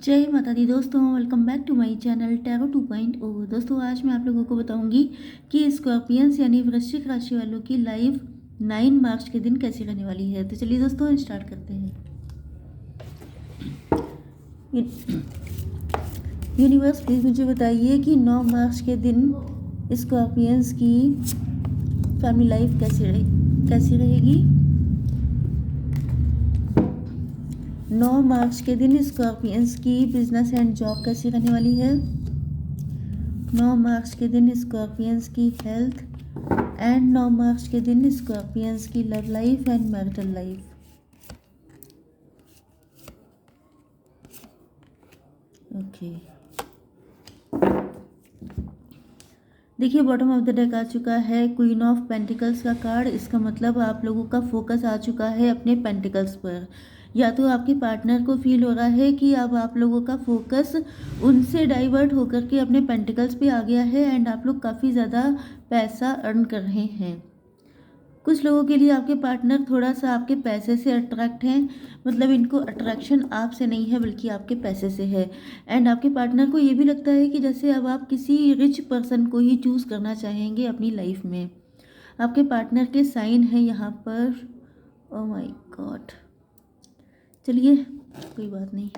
जय माता दी दोस्तों, welcome back to my channel tarot 2.0। दोस्तों आज मैं आप लोगों को बताऊंगी कि स्कॉर्पियंस यानी वृश्चिक राशि वालों की लाइफ 9 मार्च के दिन कैसी रहने वाली है। तो चलिए दोस्तों स्टार्ट करते हैं। यूनिवर्स प्लीज़ मुझे बताइए कि 9 मार्च के दिन स्कॉर्पियंस की फैमिली लाइफ कैसी रहेगी। 9 मार्च के दिन स्कॉर्पियंस की बिजनेस एंड जॉब कैसी रहने वाली है। 9 मार्च के दिन स्कॉर्पियंस की हेल्थ एंड 9 मार्च के दिन स्कॉर्पियंस की love life and marital life. Okay, देखिए बॉटम ऑफ द डेक आ चुका है क्वीन ऑफ पेंटिकल्स का कार्ड। इसका मतलब आप लोगों का फोकस आ चुका है अपने पेंटिकल्स पर। या तो आपके पार्टनर को फील हो रहा है कि अब आप लोगों का फोकस उनसे डाइवर्ट होकर के अपने पेंटिकल्स पे आ गया है एंड आप लोग काफ़ी ज़्यादा पैसा अर्न कर रहे हैं। कुछ लोगों के लिए आपके पार्टनर थोड़ा सा आपके पैसे से अट्रैक्ट हैं, मतलब इनको अट्रैक्शन आपसे नहीं है बल्कि आपके पैसे से है। एंड आपके पार्टनर को ये भी लगता है कि जैसे अब आप किसी रिच पर्सन को ही चूज़ करना चाहेंगे अपनी लाइफ में। आपके पार्टनर के साइन है यहाँ पर, ओ माय गॉड, चलिए कोई बात नहीं।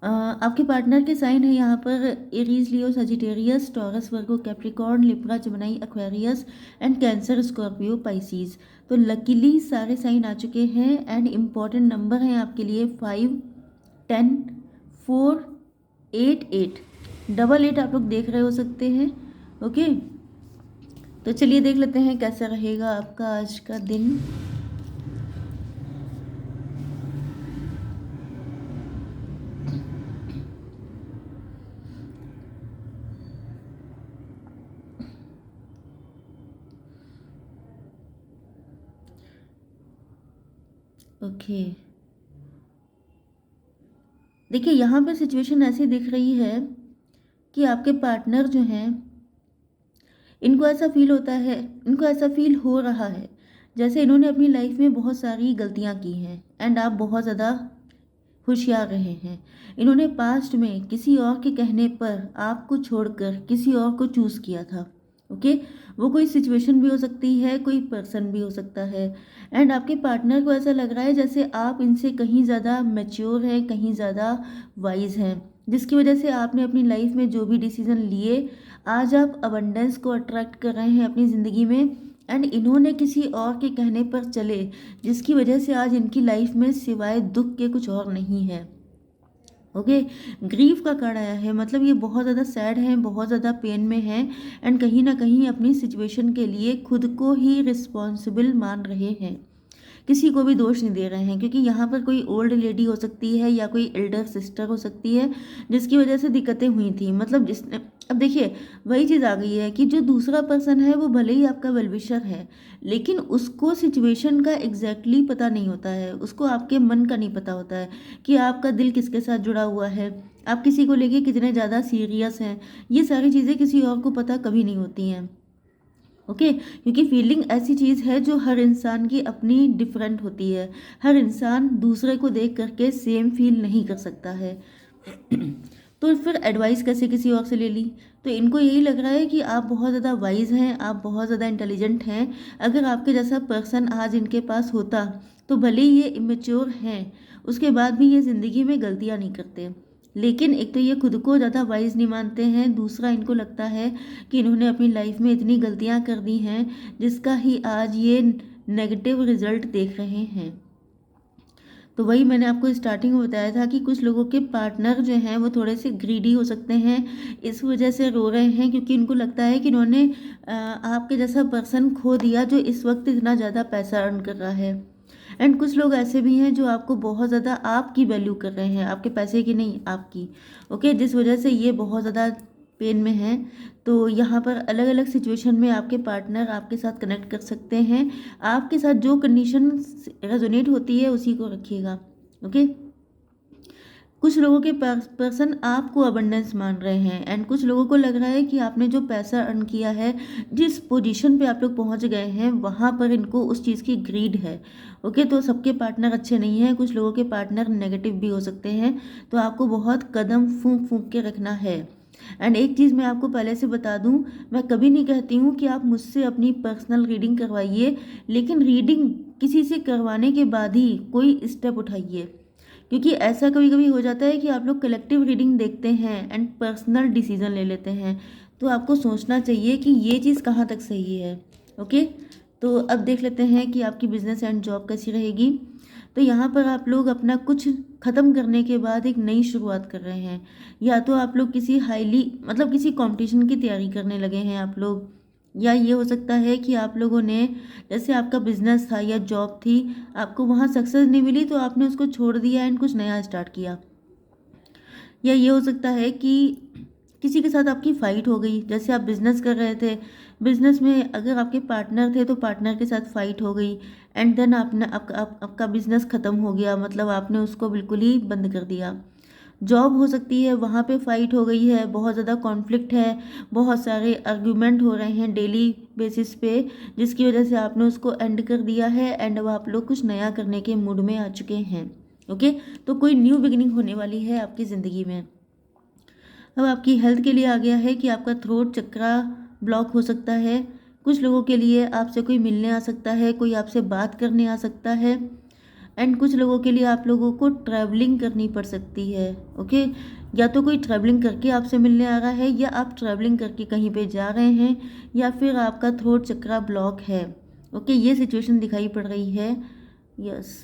आपके पार्टनर के साइन है यहाँ पर Aries, Leo, Sagittarius, taurus, Virgo, Capricorn, Libra, Gemini, Aquarius and cancer, Scorpio, Pisces. तो लकीली सारे साइन आ चुके हैं एंड इम्पॉर्टेंट नंबर हैं आपके लिए 5, 10, 4, 8, 8, 8 आप लोग देख रहे हो सकते हैं। ओके, तो चलिए देख लेते हैं कैसा रहेगा आपका आज का दिन। ओके, देखिए यहाँ पे सिचुएशन ऐसी दिख रही है कि आपके पार्टनर जो हैं इनको ऐसा फील होता है, इनको ऐसा फील हो रहा है जैसे इन्होंने अपनी लाइफ में बहुत सारी गलतियाँ की हैं एंड आप बहुत ज़्यादा होशियार रहे हैं। इन्होंने पास्ट में किसी और के कहने पर आपको छोड़कर किसी और को चूज़ किया था। ओके, वो कोई सिचुएशन भी हो सकती है, कोई पर्सन भी हो सकता है। एंड आपके पार्टनर को ऐसा लग रहा है जैसे आप इनसे कहीं ज़्यादा मैच्योर हैं, कहीं ज़्यादा वाइज हैं, जिसकी वजह से आपने अपनी लाइफ में जो भी डिसीजन लिए आज आप अबंडेंस को अट्रैक्ट कर रहे हैं अपनी ज़िंदगी में। एंड इन्होंने किसी और के कहने पर चले जिसकी वजह से आज इनकी लाइफ में सिवाय दुख के कुछ और नहीं है। ओके, ग्रीफ का कार्ड आया है, मतलब ये बहुत ज़्यादा सैड है, बहुत ज़्यादा पेन में है एंड कहीं ना कहीं अपनी सिचुएशन के लिए खुद को ही रिस्पॉन्सिबल मान रहे हैं, किसी को भी दोष नहीं दे रहे हैं। क्योंकि यहाँ पर कोई ओल्ड लेडी हो सकती है या कोई एल्डर सिस्टर हो सकती है जिसकी वजह से दिक्कतें हुई थी, मतलब जिसने, अब देखिए वही चीज़ आ गई है कि जो दूसरा पर्सन है वो भले ही आपका वेलविशर है लेकिन उसको सिचुएशन का एग्जैक्टली पता नहीं होता है, उसको आपके मन का नहीं पता होता है कि आपका दिल किसके साथ जुड़ा हुआ है, आप किसी को लेके कितने ज़्यादा सीरियस हैं। ये सारी चीज़ें किसी और को पता कभी नहीं होती हैं। ओके, क्योंकि फीलिंग ऐसी चीज़ है जो हर इंसान की अपनी डिफरेंट होती है। हर इंसान दूसरे को देख करके सेम फील नहीं कर सकता है। तो फिर एडवाइस कैसे किसी और से ले ली। तो इनको यही लग रहा है कि आप बहुत ज़्यादा वाइज हैं, आप बहुत ज़्यादा इंटेलिजेंट हैं। अगर आपके जैसा पर्सन आज इनके पास होता तो भले ही ये इमेच्योर हैं, उसके बाद भी ये ज़िंदगी में गलतियाँ नहीं करते। लेकिन एक तो ये खुद को ज़्यादा वाइज नहीं मानते हैं, दूसरा इनको लगता है कि इन्होंने अपनी लाइफ में इतनी गलतियां कर दी हैं जिसका ही आज ये नेगेटिव रिजल्ट देख रहे हैं। तो वही मैंने आपको स्टार्टिंग में बताया था कि कुछ लोगों के पार्टनर जो हैं वो थोड़े से ग्रीडी हो सकते हैं, इस वजह से रो रहे हैं क्योंकि इनको लगता है कि इन्होंने आपके जैसा पर्सन खो दिया जो इस वक्त इतना ज़्यादा पैसा अर्न कर रहा है। एंड कुछ लोग ऐसे भी हैं जो आपको बहुत ज़्यादा आपकी वैल्यू कर रहे हैं, आपके पैसे की नहीं, आपकी। ओके, जिस वजह से ये बहुत ज़्यादा पेन में हैं। तो यहाँ पर अलग अलग सिचुएशन में आपके पार्टनर आपके साथ कनेक्ट कर सकते हैं। आपके साथ जो कंडीशन रेजोनेट होती है उसी को रखिएगा। ओके, कुछ लोगों के पर्सन आपको अबंडेंस मान रहे हैं, एंड कुछ लोगों को लग रहा है कि आपने जो पैसा अर्न किया है, जिस पोजीशन पे आप लोग पहुंच गए हैं, वहां पर इनको उस चीज़ की ग्रीड है। ओके, तो सबके पार्टनर अच्छे नहीं हैं, कुछ लोगों के पार्टनर नेगेटिव भी हो सकते हैं, तो आपको बहुत कदम फूंक फूंक के रखना है। एंड एक चीज़ मैं आपको पहले से बता दूं, मैं कभी नहीं कहती हूँ कि आप मुझसे अपनी पर्सनल रीडिंग करवाइए, लेकिन रीडिंग किसी से करवाने के बाद ही कोई स्टेप उठाइए, क्योंकि ऐसा कभी कभी हो जाता है कि आप लोग कलेक्टिव रीडिंग देखते हैं एंड पर्सनल डिसीजन ले लेते हैं, तो आपको सोचना चाहिए कि ये चीज़ कहाँ तक सही है। ओके, तो अब देख लेते हैं कि आपकी बिजनेस एंड जॉब कैसी रहेगी। तो यहाँ पर आप लोग अपना कुछ ख़त्म करने के बाद एक नई शुरुआत कर रहे हैं, या तो आप लोग किसी हाईली मतलब किसी कंपटीशन की तैयारी करने लगे हैं आप लोग, या ये हो सकता है कि आप लोगों ने, जैसे आपका बिजनेस था या जॉब थी, आपको वहाँ सक्सेस नहीं मिली तो आपने उसको छोड़ दिया एंड कुछ नया स्टार्ट किया। या ये हो सकता है कि किसी के साथ आपकी फ़ाइट हो गई, जैसे आप बिज़नेस कर रहे थे, बिज़नेस में अगर आपके पार्टनर थे तो पार्टनर के साथ फ़ाइट हो गई, एंड देन आपका बिज़नेस ख़त्म हो गया, मतलब आपने उसको बिल्कुल ही बंद कर दिया। जॉब हो सकती है, वहाँ पे फ़ाइट हो गई है, बहुत ज़्यादा कॉन्फ्लिक्ट है, बहुत सारे आर्ग्यूमेंट हो रहे हैं डेली बेसिस पे, जिसकी वजह से आपने उसको एंड कर दिया है, एंड अब आप लोग कुछ नया करने के मूड में आ चुके हैं। ओके, तो कोई न्यू बिगिनिंग होने वाली है आपकी ज़िंदगी में। अब आपकी हेल्थ के लिए आ गया है कि आपका थ्रोट चक्रा ब्लॉक हो सकता है, कुछ लोगों के लिए आपसे कोई मिलने आ सकता है, कोई आपसे बात करने आ सकता है, एंड कुछ लोगों के लिए आप लोगों को ट्रैवलिंग करनी पड़ सकती है। ओके, या तो कोई ट्रैवलिंग करके आपसे मिलने आ रहा है, या आप ट्रैवलिंग करके कहीं पे जा रहे हैं, या फिर आपका थ्रोट चक्रा ब्लॉक है। ओके, ये सिचुएशन दिखाई पड़ रही है। यस,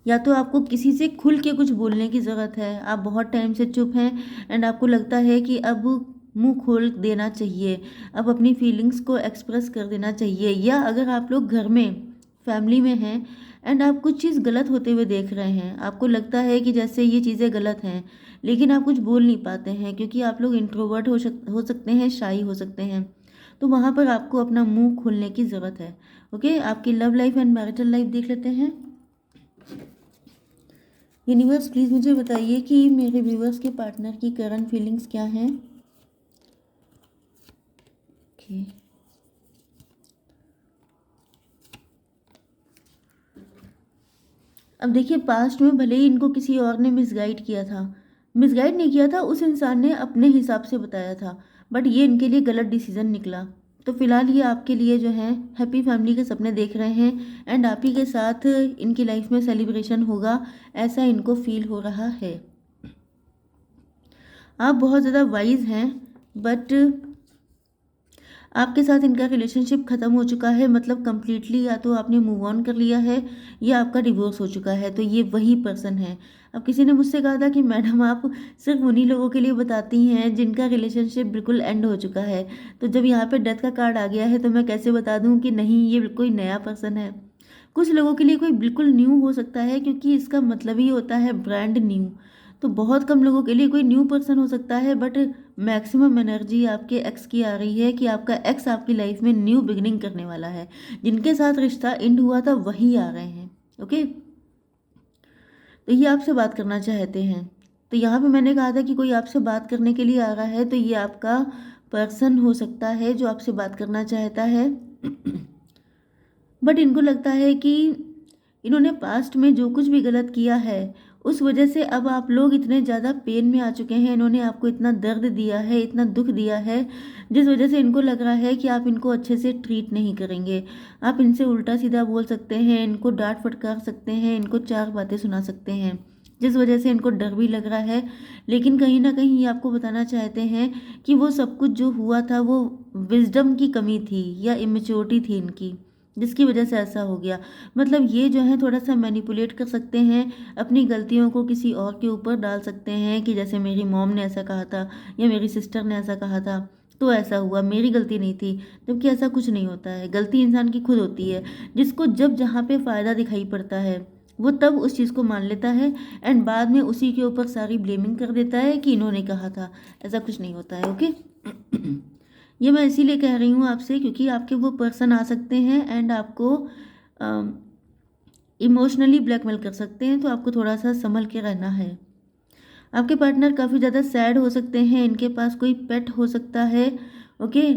या तो आपको किसी से खुल के कुछ बोलने की ज़रूरत है, आप बहुत टाइम से चुप हैं एंड आपको लगता है कि अब मुंह खोल देना चाहिए, अब अपनी फीलिंग्स को एक्सप्रेस कर देना चाहिए। या अगर आप लोग घर में फैमिली में हैं एंड आप कुछ चीज़ गलत होते हुए देख रहे हैं, आपको लगता है कि जैसे ये चीज़ें गलत हैं, लेकिन आप कुछ बोल नहीं पाते हैं क्योंकि आप लोग इंट्रोवर्ट हो सकते हैं, शाई हो सकते हैं, तो वहाँ पर आपको अपना मुंह खोलने की ज़रूरत है। ओके, आपकी love life and marital life देख लेते हैं। यूनिवर्स प्लीज़ मुझे बताइए कि मेरे व्यूवर्स के पार्टनर की करंट फीलिंग्स क्या हैं। ओके, अब देखिए, पास्ट में भले ही इनको किसी और ने मिसगाइड किया था, मिसगाइड नहीं किया था, उस इंसान ने अपने हिसाब से बताया था, बट ये इनके लिए गलत डिसीजन निकला। तो फिलहाल ये आपके लिए जो है हैप्पी फैमिली के सपने देख रहे हैं एंड आप ही के साथ इनकी लाइफ में सेलिब्रेशन होगा, ऐसा इनको फील हो रहा है। आप बहुत ज़्यादा वाइज हैं, बट आपके साथ इनका रिलेशनशिप ख़त्म हो चुका है, मतलब कम्प्लीटली, या तो आपने मूव ऑन कर लिया है या आपका डिवोर्स हो चुका है, तो ये वही पर्सन है। अब किसी ने मुझसे कहा था कि मैडम आप सिर्फ उन्हीं लोगों के लिए बताती हैं जिनका रिलेशनशिप बिल्कुल एंड हो चुका है, तो जब यहाँ पे डेथ का कार्ड आ गया है तो मैं कैसे बता दूँ कि नहीं ये कोई नया पर्सन है। कुछ लोगों के लिए कोई बिल्कुल न्यू हो सकता है, क्योंकि इसका मतलब ही होता है ब्रांड न्यू, तो बहुत कम लोगों के लिए कोई न्यू पर्सन हो सकता है, बट मैक्सिमम एनर्जी आपके एक्स की आ रही है कि आपका एक्स आपकी लाइफ में न्यू बिगिनिंग करने वाला है, जिनके साथ रिश्ता एंड हुआ था वही आ रहे हैं। ओके, तो ये आपसे बात करना चाहते हैं, तो यहाँ पे मैंने कहा था कि कोई आपसे बात करने के लिए आ रहा है, तो ये आपका पर्सन हो सकता है जो आपसे बात करना चाहता है। बट इनको लगता है कि इन्होंने पास्ट में जो कुछ भी गलत किया है, उस वजह से अब आप लोग इतने ज़्यादा पेन में आ चुके हैं, इन्होंने आपको इतना दर्द दिया है, इतना दुख दिया है, जिस वजह से इनको लग रहा है कि आप इनको अच्छे से ट्रीट नहीं करेंगे। आप इनसे उल्टा सीधा बोल सकते हैं, इनको डांट फटकार सकते हैं, इनको चार बातें सुना सकते हैं, जिस वजह से इनको डर भी लग रहा है। लेकिन कहीं ना कहीं ये आपको बताना चाहते हैं कि वो सब कुछ जो हुआ था वो विजडम की कमी थी या इमेच्योरिटी थी इनकी, जिसकी वजह से ऐसा हो गया। मतलब ये जो है थोड़ा सा मैनिपुलेट कर सकते हैं, अपनी गलतियों को किसी और के ऊपर डाल सकते हैं कि जैसे मेरी मॉम ने ऐसा कहा था या मेरी सिस्टर ने ऐसा कहा था तो ऐसा हुआ, मेरी गलती नहीं थी, जबकि ऐसा कुछ नहीं होता है। गलती इंसान की खुद होती है, जिसको जब जहाँ पे फ़ायदा दिखाई पड़ता है वो तब उस चीज़ को मान लेता है एंड बाद में उसी के ऊपर सारी ब्लेमिंग कर देता है कि इन्होंने कहा था। ऐसा कुछ नहीं होता है। ओके, ये मैं इसीलिए कह रही हूँ आपसे क्योंकि आपके वो पर्सन आ सकते हैं एंड आपको इमोशनली ब्लैकमेल कर सकते हैं, तो आपको थोड़ा सा संभल के रहना है। आपके पार्टनर काफ़ी ज़्यादा सैड हो सकते हैं, इनके पास कोई पेट हो सकता है। ओके,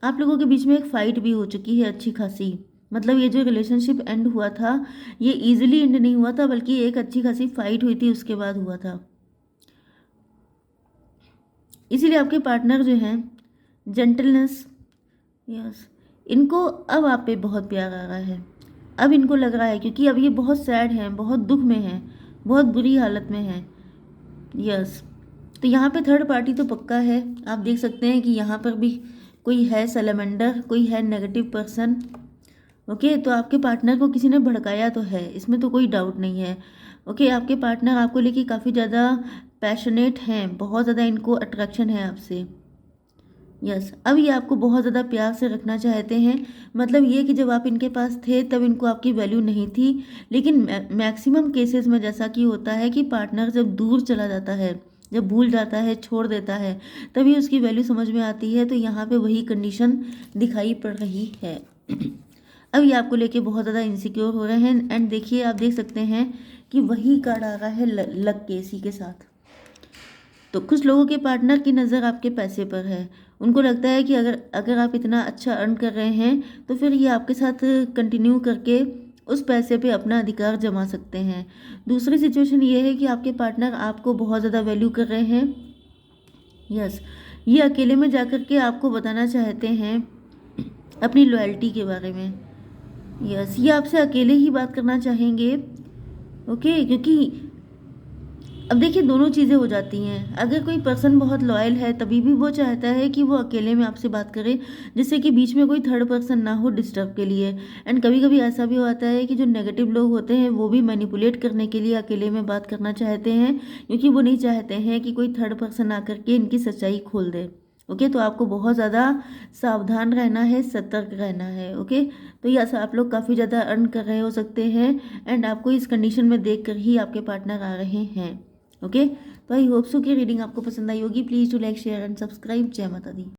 आप लोगों के बीच में एक फ़ाइट भी हो चुकी है अच्छी खासी। मतलब ये जो रिलेशनशिप एंड हुआ था, ये ईजिली एंड नहीं हुआ था, बल्कि एक अच्छी खासी फ़ाइट हुई थी, उसके बाद हुआ था। इसीलिए आपके पार्टनर जो हैं, जेंटलनेस, यस, इनको अब आप पे बहुत प्यार आ रहा है। अब इनको लग रहा है, क्योंकि अब ये बहुत सैड हैं, बहुत दुख में हैं, बहुत बुरी हालत में हैं। यस, तो यहाँ पे थर्ड पार्टी तो पक्का है। आप देख सकते हैं कि यहाँ पर भी कोई है सैलेमेंडर, कोई है नेगेटिव पर्सन। ओके, तो आपके पार्टनर को किसी ने भड़काया तो है, इसमें तो कोई डाउट नहीं है। ओके, आपके पार्टनर आपको लेके काफ़ी ज़्यादा पैशनेट हैं, बहुत ज़्यादा इनको अट्रैक्शन है आपसे। यस, अब ये आपको बहुत ज़्यादा प्यार से रखना चाहते हैं। मतलब ये कि जब आप इनके पास थे तब इनको आपकी वैल्यू नहीं थी, लेकिन मैक्सिमम केसेस में जैसा कि होता है कि पार्टनर जब दूर चला जाता है, जब भूल जाता है, छोड़ देता है, तभी उसकी वैल्यू समझ में आती है। तो यहाँ पे वही कंडीशन दिखाई पड़ रही है। अब ये आपको लेके बहुत ज़्यादा इनसिक्योर हो रहे हैं। एंड देखिए, आप देख सकते हैं कि वही कार्ड आ रहा है लक के इसी के साथ। तो कुछ लोगों के पार्टनर की नज़र आपके पैसे पर है। उनको लगता है कि अगर अगर आप इतना अच्छा अर्न कर रहे हैं, तो फिर ये आपके साथ कंटिन्यू करके उस पैसे पे अपना अधिकार जमा सकते हैं। दूसरी सिचुएशन ये है कि आपके पार्टनर आपको बहुत ज़्यादा वैल्यू कर रहे हैं। यस, ये अकेले में जाकर के आपको बताना चाहते हैं अपनी लॉयल्टी के बारे में। यस, ये आपसे अकेले ही बात करना चाहेंगे। ओके, क्योंकि अब देखिए, दोनों चीज़ें हो जाती हैं। अगर कोई पर्सन बहुत लॉयल है, तभी भी वो चाहता है कि वो अकेले में आपसे बात करे, जिससे कि बीच में कोई थर्ड पर्सन ना हो डिस्टर्ब के लिए। एंड कभी कभी ऐसा भी होता है कि जो नेगेटिव लोग होते हैं वो भी मैनिपुलेट करने के लिए अकेले में बात करना चाहते हैं, क्योंकि वो नहीं चाहते हैं कि कोई थर्ड पर्सन आकर के इनकी सच्चाई खोल दे। ओके, तो आपको बहुत ज़्यादा सावधान रहना है, सतर्क रहना है। ओके, तो यस, आप लोग काफ़ी ज़्यादा अर्न कर रहे हो सकते हैं, एंड आपको इस कंडीशन में देख कर ही आपके पार्टनर आ रहे हैं। ओके, तो आई होप सो कि रीडिंग आपको पसंद आई होगी। Please to like, share and subscribe. जय माता दी।